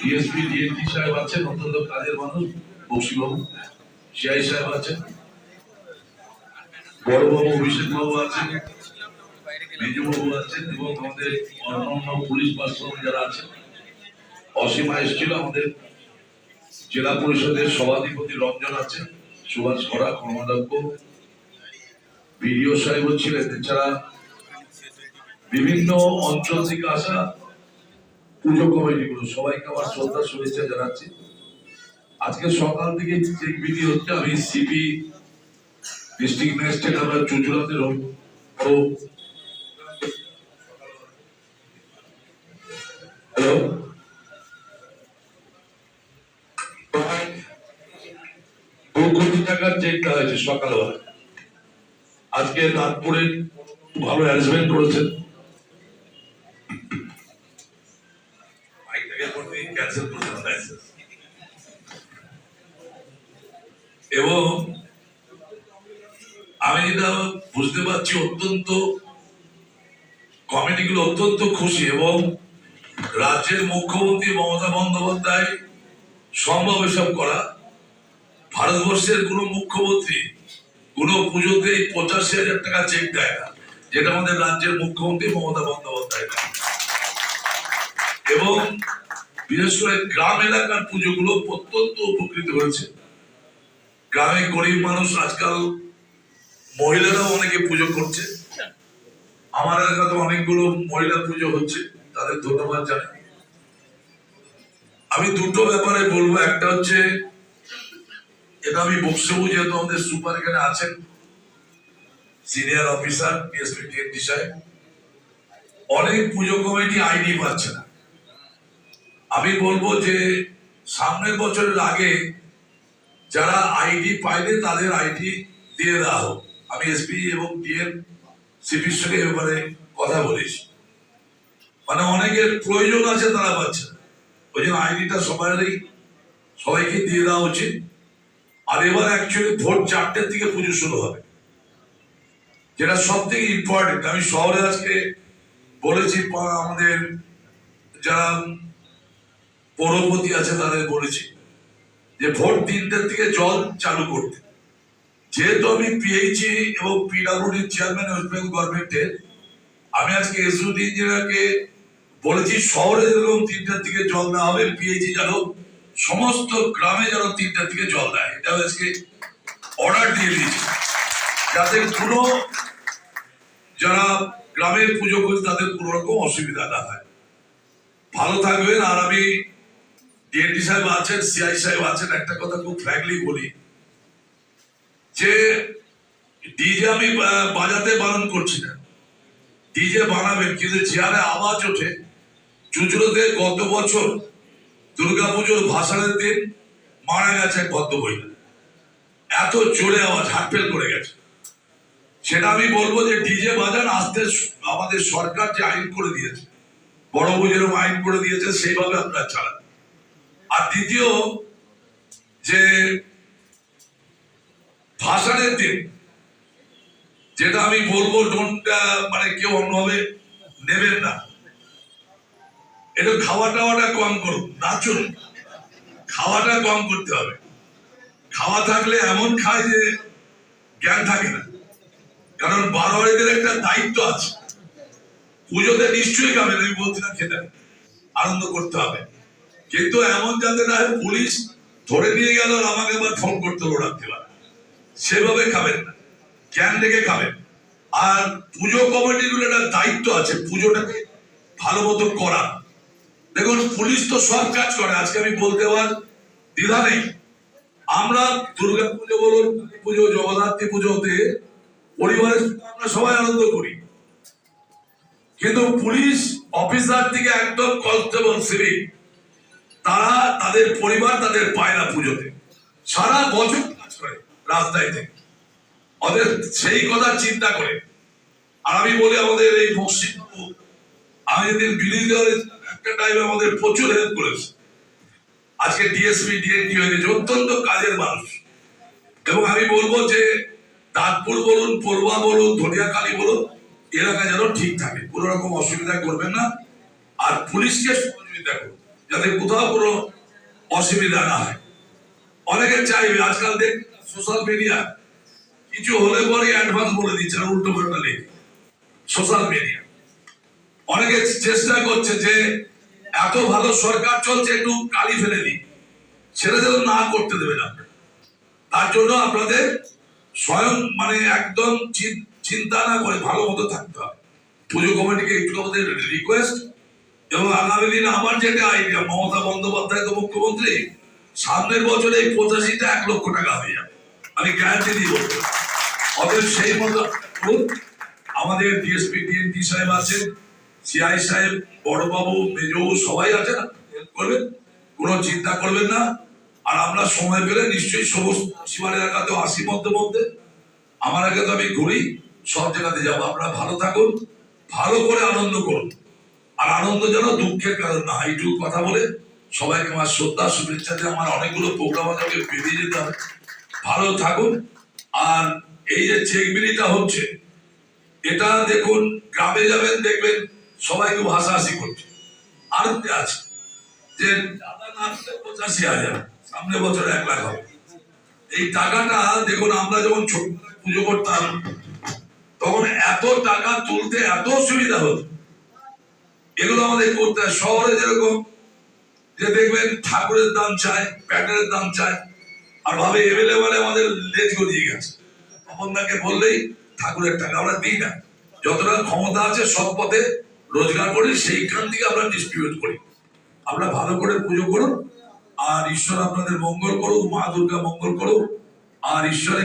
DSP DNT সাহেব আছেন, অত্যন্ত কাজের মানুষ, বক্সিবাবু, সিআই সাহেব আছেন, বড়বাবু অভিষেক বাবু আছেন, মেজবাবু আছেন এবং আমাদের অন্যান্য পুলিশ পার্সোনাল যারা আছেন। অসীমা এসেছিল, আমাদের জেলা পরিষদের সভাধিপতি রঞ্জন আছেন, সুভাষ খরা, কর্মাধ্যক্ষ, বিডিও সাহেব ছিলেন। এছাড়া বিভিন্ন অঞ্চল থেকে আসা পুজো কমিটিগুলো সবাইকে আমার শ্রদ্ধা শুভেচ্ছা জানাচ্ছি। আজকে সকাল থেকে যে মিটিং হচ্ছে, আমি সিপি ডিস্ট্রিক্ট ম্যাজিস্ট্রেট আমরা চুচুড়াতে হ্যালো কোটি টাকার চেকটা হয়েছে সকালবেলা। আজকে নাগপুরে ভালো অ্যারেঞ্জমেন্ট করেছেন, এবং আমি যেটা বুঝতে পারছি অত্যন্ত কমিটিগুলো অত্যন্ত খুশি, এবং রাজ্যের মুখ্যমন্ত্রী মমতা বন্দ্যোপাধ্যায় সম্ভব এসব করা। ভারতবর্ষের কোন মুখ্যমন্ত্রী কোন পুজোতে 85,000 টাকা চেক দেয় না, যেটা আমাদের রাজ্যের মুখ্যমন্ত্রী মমতা বন্দ্যোপাধ্যায় দেয়। এবং বিশেষ করে গ্রাম এলাকার পুজোগুলো অত্যন্ত উপকৃত হয়েছে। গ্রামে গরিব মানুষ, আজকাল মহিলারাও অনেকে পুজো করছে। আমার এলাকাতে অনেকগুলো মহিলা পুজো হচ্ছে, তাদের ধন্যবাদ জানাই। আমি দুটো ব্যাপারে বলবো। একটা হচ্ছে, এটা আমি বক্সবু, যেহেতু আমাদের সুপার এখানে আছেন, সিনিয়র অফিসার ডিএসপি ডিএনটি সাহেব, অনেক পুজো কমিটি আইডি পাচ্ছে না। আমি বলবো যে সামনের বছরের আগে যারা আইডি পাইলে তাদের আইডি দিয়ে দেওয়া হোক। আমি এসপি এবং ডিএম সিপির সঙ্গে এ ব্যাপারে কথা বলেছি। মানে অনেকের প্রয়োজন আছে, তারা পাচ্ছে না, ওই জন্য আইডিটা সবাইকে দিয়ে দেওয়া উচিত। আর এবার অ্যাকচুয়ালি ভোর 4টের থেকে পুজো শুরু হবে, যেটা সব থেকে ইম্পর্টেন্ট। আমি শহরে আজকে বলেছি, আমাদের যারা পৌরপতি আছে তাদের বলেছি যে ভোর 3টের থেকে জল চালু করতে। যেহেতু আমি পিএইচই এবং পিডব্লিউডির চেয়ারম্যান ওয়েস্ট বেঙ্গল গভর্নমেন্টের, আমি আজকে এসওডি ইঞ্জিনিয়ারকে বলেছি শহরে যেরকম 3টার থেকে জল দেওয়া হবে, পিএইচই যেন সমস্ত গ্রামে যেন 3টার থেকে জল দেয়। এটা আজকে অর্ডার দিয়ে দিয়েছি, যাতে কোনো যারা গ্রামের পুজো করছে তাদের কোনো রকম অসুবিধা না হয়। ভালো থাকবেন। আর আমি ডিএনটি সাহেব আছেন, সিআই সাহেব আছেন, একটা কথা খুব ফ্র্যাঙ্কলি বলি যে ডিজে আমি বাজাতে বারণ করছি না, ডিজে বানাবেন, কিন্তু চেয়ারে আওয়াজ ওঠে। চুচুড়োতে গত বছর দুর্গাপুজোর ভাসানের দিন মারা গেছে এক ভদ্রমহিলা, এত জোরে আওয়াজ, হার্টফেল করে গেছে। সেটা আমি বলবো যে ডিজে বাজান আসতে, আমাদের সরকার যে আইন করে দিয়েছে, বড় যেরকম আইন করে দিয়েছে সেইভাবে আপনারা চালান। আর দ্বিতীয়, যে ভাসানের দিন যেটা আমি বলবো, মানে কেউ অন্যভাবে নেবেন না। এটা খাওয়া টাওয়াটা কম করুন, নাচুন, খাওয়াটা কম করতে হবে। খাওয়া থাকলে এমন খায় যে জ্ঞান থাকে না। কারণ বারোয়ারিদের একটা দায়িত্ব আছে, পুজোতে নিশ্চয়ই খাবেন, আমি বলছি না খেতে, আনন্দ করতে হবে, কিন্তু এমন যাতে না পুলিশ ধরে নিয়ে গেল আর আমাকে আবার ফোন করতে হলো রাত্রিবেলা, সেভাবে খাবেন না, জ্ঞান রেখে খাবেন। আর পুজো কমিটিগুলো একটা দায়িত্ব আছে পুজোটাকে ভালো মতো করা। দেখুন, পুলিশ তো সব কাজ করে, আজকে আমি বলতে পার দ্বিধা নেই। আমরা দুর্গা পুজো বলুন, পুজো, জগদ্ধাত্রী পুজোতে পরিবারের আমরা সবাই আনন্দ করি, কিন্তু পুলিশ অফিসার থেকে একদম কনস্টেবল, সিভিক, তারা তাদের পরিবার তাদের পায় না পুজোতে, সারা বছর কাজ করে রাস্তায় থেকে, ওদের সেই কথা চিন্তা করে। আর আমি বলি, আমাদের এই বক্সিবাবু, আমি যেদিন বিরোধী দলের একটা টাইমে আমাদের প্রচুর হেল্প করেছে। আজকে ডিএসপি ডিএনটি হয়ে গেছে, অত্যন্ত কাজের মানুষ। এবং আমি বলবো যে দাঁতপুর বলুন, পড়ুয়া বলুন, ধনিয়াকালী বলুন, এলাকা যেন ঠিক থাকে, কোনো রকম অসুবিধা করবেন না। আর পুলিশকে সহযোগিতা করুন, যাতে কোথাও কোনো অসুবিধা না হয়। অনেকে চাইবে, আজকাল দেখ সোশ্যাল মিডিয়া কিছু হলে পরে অ্যাডভান্স বলে দিচ্ছে, উল্টো পাল্টা লেগে সোশ্যাল মিডিয়া। অনেকে চেষ্টা করছে যে এত ভালো সরকার চলছে, একটু কালি ফেলে দিই, সেটা যেন না করতে দেবে না। তার জন্য আপনাদের স্বয়ং মানে একদম চিন্তা না করে ভালো মতো থাকতে হবে। পুজো কমিটিকে একটু আমাদের রিকোয়েস্ট, এবং আগামী দিনে আমার যেটা আইডিয়া, মমতা বন্দ্যোপাধ্যায় তো মুখ্যমন্ত্রী, সামনের বছরে এই 85টা 1 লক্ষ টাকা হয়ে যাবে, আমি গ্যারান্টি দিয়ে বলতে। অতএব সেই মতো আমাদের ডিএসপি ডিএনটি সাহেব আছেন, সিআই সাহেব, বড়বাবু, মেজবাবু সবাই আছে না, হেল্প করবেন, কোনো চিন্তা করবেন না। আর আমরা সময় পেলে নিশ্চয়ই সমস্ত সীমার এলাকাতেও আসি মধ্যে মধ্যে। আমার আগে তো আমি ঘুরি, সব জায়গাতে যাবো। আপনারা ভালো থাকুন, ভালো করে আনন্দ করুন, আর আনন্দ যেন দুঃখের কারণ না। এইটুকু কথা বলে সবাইকে আমার শ্রদ্ধা শুভেচ্ছা দিয়ে, আমার অনেকগুলো প্রোগ্রাম আছে, বেরিয়ে যেতে হবে। ভালো থাকুন। আর এই যে চেক বিলিটা হচ্ছে, এটা দেখুন, গ্রামে যাবেন দেখবেন সবাই খুব হাসাহাসি করছে। আর আছে যে দাদা না আসলে 85,000, সামনে বছর 1 লাখ হবে। এই টাকাটা দেখুন, আমরা যখন ছোট পুজো করতাম তখন এত টাকা তুলতে এত অসুবিধা হতো। এগুলো আমাদের করতে হয়। শহরে যেরকম যে দেখবেন ঠাকুরের দাম চায়, প্যাটের দাম চায়, আর ভাবে এভেলেবেল আমাদের লেজ গজিয়ে গেছে, তপনদাকে বললেই ঠাকুরের টাকা আমরা দিই না। যতটা ক্ষমতা আছে সব পথে রোজগার করি, সেইখান থেকে আমরা ডিস্ট্রিবিউট করি। আমরা ভালো করে পুজো করুন, আর ঈশ্বর আপনাদের মঙ্গল করুক, মা দুর্গা মঙ্গল করুক। আর ঈশ্বরের